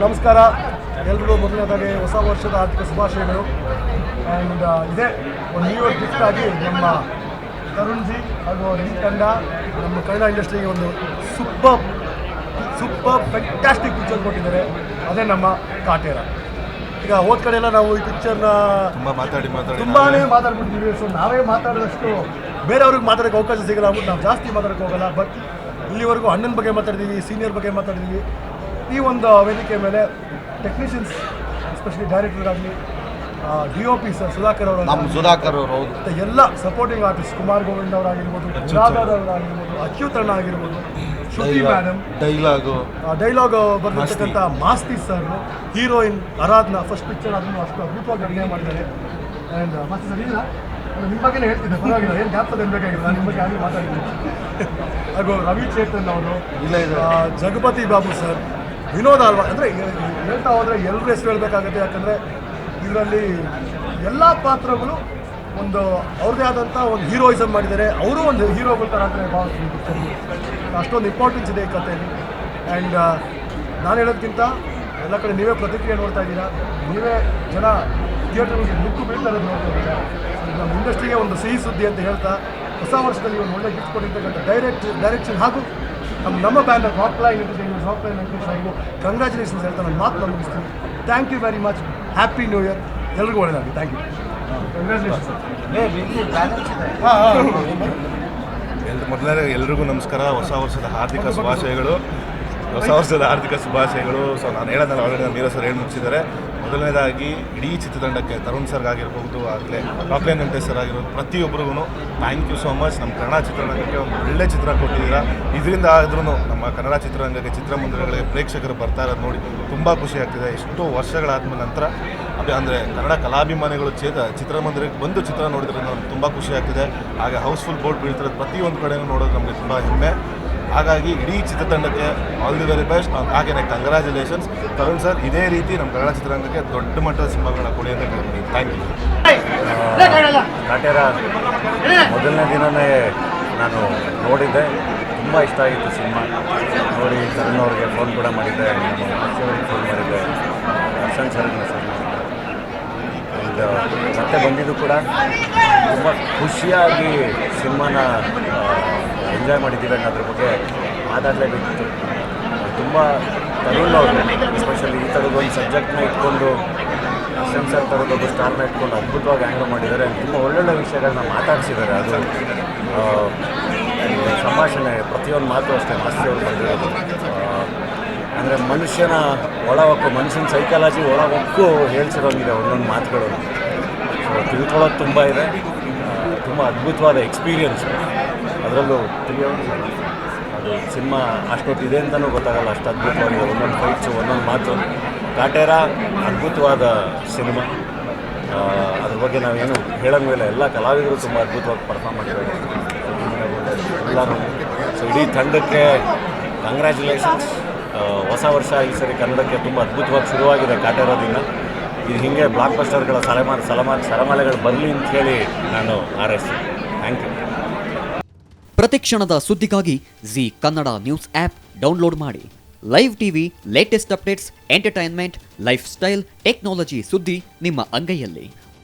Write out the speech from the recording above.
ನಮಸ್ಕಾರ ಎಲ್ರಿಗೂ ಮೊದಲನೇದಾಗಿ ಹೊಸ ವರ್ಷದ ಆರ್ಥಿಕ ಶುಭಾಶಯಗಳು. ಆ್ಯಂಡ್ ಇದೇ ಒಂದು ನ್ಯೂ ಇಯರ್ ಗಿಫ್ಟ್ ಆಗಿ ನಮ್ಮ ತರುಣ್ ಜಿ ಹಾಗೂ ಅವ್ರ ಈ ತಂಡ ನಮ್ಮ ಕನ್ನಡ ಇಂಡಸ್ಟ್ರಿಗೆ ಒಂದು ಸೂಪರ್ ಫ್ಯಾಂಟಾಸ್ಟಿಕ್ ಪಿಕ್ಚರ್ ಕೊಟ್ಟಿದ್ದಾರೆ. ಅದೇ ನಮ್ಮ ಕಾಟೇರ. ಈಗ ಹೋದ ಕಡೆ ಎಲ್ಲ ನಾವು ಈ ಪಿಕ್ಚರ್ನ ತುಂಬಾ ಮಾತಾಡ್ಬಿಟ್ಟಿದ್ದೀವಿ. ಸೊ ನಾವೇ ಮಾತಾಡಿದಷ್ಟು ಬೇರೆಯವ್ರಿಗೆ ಮಾತಾಡೋಕ್ಕೆ ಅವಕಾಶ ಸಿಗಲ್ಲ ಅಂದ್ಬಿಟ್ಟು ನಾವು ಜಾಸ್ತಿ ಮಾತಾಡೋಕ್ಕೆ ಹೋಗಲ್ಲ. ಬಟ್ ಇಲ್ಲಿವರೆಗೂ ಅಣ್ಣನ ಬಗ್ಗೆ ಮಾತಾಡಿದ್ದೀವಿ, ಸೀನಿಯರ್ ಬಗ್ಗೆ ಮಾತಾಡಿದ್ದೀವಿ. ಈ ಒಂದು ವೇದಿಕೆ ಮೇಲೆ technicians, especially director DOP sir Sudhakar ಅವರು ಮತ್ತು ಎಲ್ಲ ಸಪೋರ್ಟಿಂಗ್ ಆರ್ಟಿಸ್ಟ್ ಕುಮಾರ್ ಗೋವಿಂದ್ ಅವರಾಗಿರ್ಬೋದು, ಅವರಾಗಿರ್ಬೋದು, ಅಚ್ಯುತ್ ಅಣ್ಣ ಆಗಿರ್ಬೋದು, ಶ್ರುತಿ ಮೇಡಮ್, ಡೈಲಾಗ್ ಬರೆದಿರ್ತಕ್ಕಂಥ Masti sir, heroine Aradhana, first picture ಅದನ್ನು ಅಷ್ಟು ಅದ್ಭುತವಾಗಿ ಅಭಿನಯ ಮಾಡಿದ್ದಾರೆ. ಆ್ಯಂಡ್ ಮಾಸ್ತಿ ಸರ್ ಇಲ್ಲ ನಿಮ್ಮ ಬಗ್ಗೆನೇ ಹೇಳ್ತಿದ್ದೆ, ಪರವಾಗಿಲ್ಲ, ಏನು ಜ್ಞಾಪಕದ ಬೇಕಾಗಿಲ್ಲ, ನಾನು ನಿಮ್ಮ ಬಗ್ಗೆ ಆಗಲಿ ಮಾತಾಡಿದ್ದೀನಿ. ಹಾಗೂ ರವಿ ಚೇತನ್ ಅವರು, ಜಗಪತಿ ಬಾಬು ಸರ್, ವಿನೋದ ಅಲ್ವಾ, ಅಂದರೆ ಹೇಳ್ತಾ ಹೋದರೆ ಎಲ್ಲರೂ ಹೆಸರು ಹೇಳಬೇಕಾಗುತ್ತೆ. ಯಾಕಂದರೆ ಇದರಲ್ಲಿ ಎಲ್ಲ ಪಾತ್ರಗಳು ಒಂದು ಅವ್ರದ್ದೇ ಆದಂಥ ಒಂದು ಹೀರೋಯಿಸಮ್ ಮಾಡಿದ್ದಾರೆ. ಅವರು ಒಂದು ಹೀರೋಗಳ ಥರ ಅಂದರೆ ಭಾವಿಸ್ತೀನಿ. ಅಷ್ಟೊಂದು ಇಂಪಾರ್ಟೆನ್ಸ್ ಇದೆ ಈ ಕಥೆಯಲ್ಲಿ. ಆ್ಯಂಡ್ ನಾನು ಹೇಳೋದಕ್ಕಿಂತ ಎಲ್ಲ ಕಡೆ ನೀವೇ ಪ್ರತಿಕ್ರಿಯೆ ನೋಡ್ತಾ ಇದ್ದೀರಾ, ನೀವೇ ಜನ ಥಿಯೇಟರ್ಗೆ ಮುಕ್ಕು ಬೀಳ್ತಾ ಇರೋದು ನೋಡ್ತಾ ಇದ್ದೀರಾ. ನಮ್ಮ ಇಂಡಸ್ಟ್ರಿಗೆ ಒಂದು ಸಿಹಿ ಸುದ್ದಿ ಅಂತ ಹೇಳ್ತಾ ಹೊಸ ವರ್ಷದಲ್ಲಿ ಒಂದು ಒಳ್ಳೆ ಗಿಫ್ಟ್ ಕೊಟ್ಟಿರ್ತಕ್ಕಂಥ ಡೈರೆಕ್ಷನ್ ಹಾಗೂ ನಮ್ಮ banner Rockline entertainment, Rockline Venkatesh ಅವರಿಗೂ ಕಂಗ್ರ್ಯಾಚುಲೇಷನ್ಸ್ ಹೇಳ್ತಾ ನಾನು ಮಾತು ಮುಗಿಸ್ತೀನಿ. Thank you very much. Happy new year. ಎಲ್ರಿಗೂ ಒಳ್ಳೆಯದಾಗಲಿ. Thank you. ಕಂಗ್ರ್ಯಾಚುಲೇಷನ್ಸ್. ಮೊದಲನೇ ಎಲ್ರಿಗೂ ನಮಸ್ಕಾರ. ಹೊಸ ವರ್ಷದ ಆರ್ಥಿಕ ಶುಭಾಶಯಗಳು. ಸೊ ನಾನು ಹೇಳೋದಲ್ಲ, ಆಲ್ರೆಡಿ ನಮ್ಮ ಮೀರಾ ಸರ್ ಹೇಳಿ ಮುಗಿಸಿದ್ದಾರೆ. ಮೊದಲನೇದಾಗಿ ಇಡೀ ಚಿತ್ರತಂಡಕ್ಕೆ, ತರುಣ್ ಸರ್ಗಾಗಿರ್ಬೋದು, ಆಗಲೇ ರಾಕ್ಲೈನ್ ವೆಂಕಟೇಶ್ ಸರ್ ಆಗಿರ್ಬೋದು, ಪ್ರತಿಯೊಬ್ಬರಿಗೂ ಥ್ಯಾಂಕ್ ಯು ಸೋ ಮಚ್. ನಮ್ಮ ಕನ್ನಡ ಚಿತ್ರರಂಗಕ್ಕೆ ಒಂದು ಒಳ್ಳೆ ಚಿತ್ರ ಕೊಟ್ಟಿದ್ದೀರಾ. ಇದರಿಂದ ಆದ್ರೂ ನಮ್ಮ ಕನ್ನಡ ಚಿತ್ರರಂಗಕ್ಕೆ, ಚಿತ್ರಮಂದಿರಗಳಿಗೆ ಪ್ರೇಕ್ಷಕರು ಬರ್ತಾ ಇರೋದು ನೋಡಿ ತುಂಬ ಖುಷಿ ಆಗ್ತಿದೆ. ಎಷ್ಟೋ ವರ್ಷಗಳಾದ ನಂತರ ಅಂದರೆ ಕನ್ನಡ ಕಲಾಭಿಮಾನಿಗಳು ಚಿತ್ರಮಂದಿರಕ್ಕೆ ಬಂದು ಚಿತ್ರ ನೋಡಿದ್ರೆ ನಮ್ಗೆ ತುಂಬ ಖುಷಿ ಆಗ್ತಿದೆ. ಹಾಗೆ ಹೌಸ್ಫುಲ್ ಬೋರ್ಡ್ ಬೀಳ್ತಿರೋದು ಪ್ರತಿಯೊಂದು ಕಡೆಯೂ ನೋಡೋದು ನಮಗೆ ತುಂಬ ಹೆಮ್ಮೆ. ಹಾಗಾಗಿ ಇಡೀ ಚಿತ್ರತಂಡಕ್ಕೆ ಆಲ್ ದಿ ವೆರಿ ಬೆಸ್ಟ್. ಹಾಗೆಯೇ ಕಂಗ್ರ್ಯಾಚುಲೇಷನ್ಸ್ ತರುಣ್ ಸರ್. ಇದೇ ರೀತಿ ನಮ್ಮ ಕನ್ನಡ ಚಿತ್ರರಂಗಕ್ಕೆ ದೊಡ್ಡ ಮಟ್ಟದ ಸಿನಿಮಾಗಳನ್ನ ಕೊಡಿ ಅಂತ ಕೇಳ್ತೀನಿ. Thank you. ಕಾಟೇರ ಮೊದಲನೇ ದಿನವೇ ನಾನು ನೋಡಿದ್ದೆ, ತುಂಬ ಇಷ್ಟ ಆಗಿತ್ತು ಸಿನಿಮಾ ನೋಡಿ. ತರುಣ್ ಅವ್ರಿಗೆ ಫೋನ್ ಕೂಡ ಮಾಡಿದ್ದೆ, ನಮ್ಮ ಮಾಸ್ಟರ್ಗೆ ಫೋನ್ ಮಾಡಿದ್ದೆ, ದರ್ಶನ್ ಸರ್ಗೆ ಮೆಸೇಜ್ ಮಾಡಿದ್ದೆ. ಮತ್ತೆ ಬಂದಿದ್ದು ಕೂಡ ತುಂಬ ಖುಷಿಯಾಗಿ ಸಿನಿಮಾನ ಎಂಜಾಯ್ ಮಾಡಿದ್ದೀವಿ ಅನ್ನೋದ್ರ ಬಗ್ಗೆ ಮಾತಾಡಲೇಬೇಕಿತ್ತು. ತುಂಬ ತರುಣ್ ಅವರು ಎಸ್ಪೆಷಲಿ ಈ ಥರದ್ದೊಂದು ಸಬ್ಜೆಕ್ಟ್ನ ಇಟ್ಕೊಂಡು, ದರ್ಶನ್ ಸರ್ ಥರದ್ದೊಂದು ಸ್ಟಾರ್ನ ಇಟ್ಕೊಂಡು ಅದ್ಭುತವಾಗಿ ಹ್ಯಾಂಡಲ್ ಮಾಡಿದ್ದಾರೆ. ತುಂಬ ಒಳ್ಳೊಳ್ಳೆ ವಿಷಯಗಳನ್ನ ಮಾತಾಡಿಸಿದ್ದಾರೆ. ಅದು ಸಂಭಾಷಣೆ ಪ್ರತಿಯೊಂದು ಮಾತು ಅಷ್ಟೇ ಮಾಸ್ತಿಯವರು ಬಂದಿರೋದು. ಅಂದರೆ ಮನುಷ್ಯನ ಮನುಷ್ಯನ ಸೈಕಾಲಜಿ ಹೊಕ್ಕು ಹೇಳ್ಸಿರೋಂಗಿದೆ ಒಂದೊಂದು ಮಾತುಗಳು. ಸೊ ತಿಳ್ಕೊಳ್ಳೋದು ತುಂಬ ಇದೆ. ತುಂಬ ಅದ್ಭುತವಾದ ಎಕ್ಸ್ಪೀರಿಯನ್ಸ್. ಅದರಲ್ಲೂ 3 hours ಅದು ಸಿನಿಮಾ ಅಷ್ಟೊತ್ತಿದೆ ಅಂತಲೂ ಗೊತ್ತಾಗಲ್ಲ, ಅಷ್ಟು ಅದ್ಭುತವಾಗಿದೆ. ಒಂದೊಂದು ಫೈಟ್ಸು, ಒಂದೊಂದು ಮಾತು. ಕಾಟೇರ ಅದ್ಭುತವಾದ ಸಿನಿಮಾ. ಅದ್ರ ಬಗ್ಗೆ ನಾವೇನು ಹೇಳೋಂಗಿಲ್ಲ. ಎಲ್ಲ ಕಲಾವಿದರು ತುಂಬ ಅದ್ಭುತವಾಗಿ ಪರ್ಫಾರ್ಮ್ ಮಾಡಿದ್ದಾರೆ ಎಲ್ಲರೂ. ಸೊ ಇಡೀ ತಂಡಕ್ಕೆ ಕಂಗ್ರ್ಯಾಚುಲೇಷನ್ಸ್. ಹೊಸ ವರ್ಷ ಈ ಸರಿ ಕನ್ನಡಕ್ಕೆ ತುಂಬ ಅದ್ಭುತವಾಗಿ ಶುರುವಾಗಿದೆ ಕಾಟೇರದಿಂದ. ಇದು ಹೀಗೆ ಬ್ಲಾಕ್ ಬಸ್ಟರ್ಗಳ ಸರಮಾಲೆಗಳು ಬರಲಿ ಅಂತ ಹೇಳಿ ನಾನು ಹಾರೈಸ್ತೀನಿ. Thank you. ಪ್ರತಿಕ್ಷಣದ ಸುದ್ದಿಗಾಗಿ Zee Kannada news app download ಮಾಡಿ. Live TV, latest updates, entertainment, lifestyle, technology ಸುದ್ದಿ ನಿಮ್ಮ ಅಂಗೈಯಲ್ಲಿ.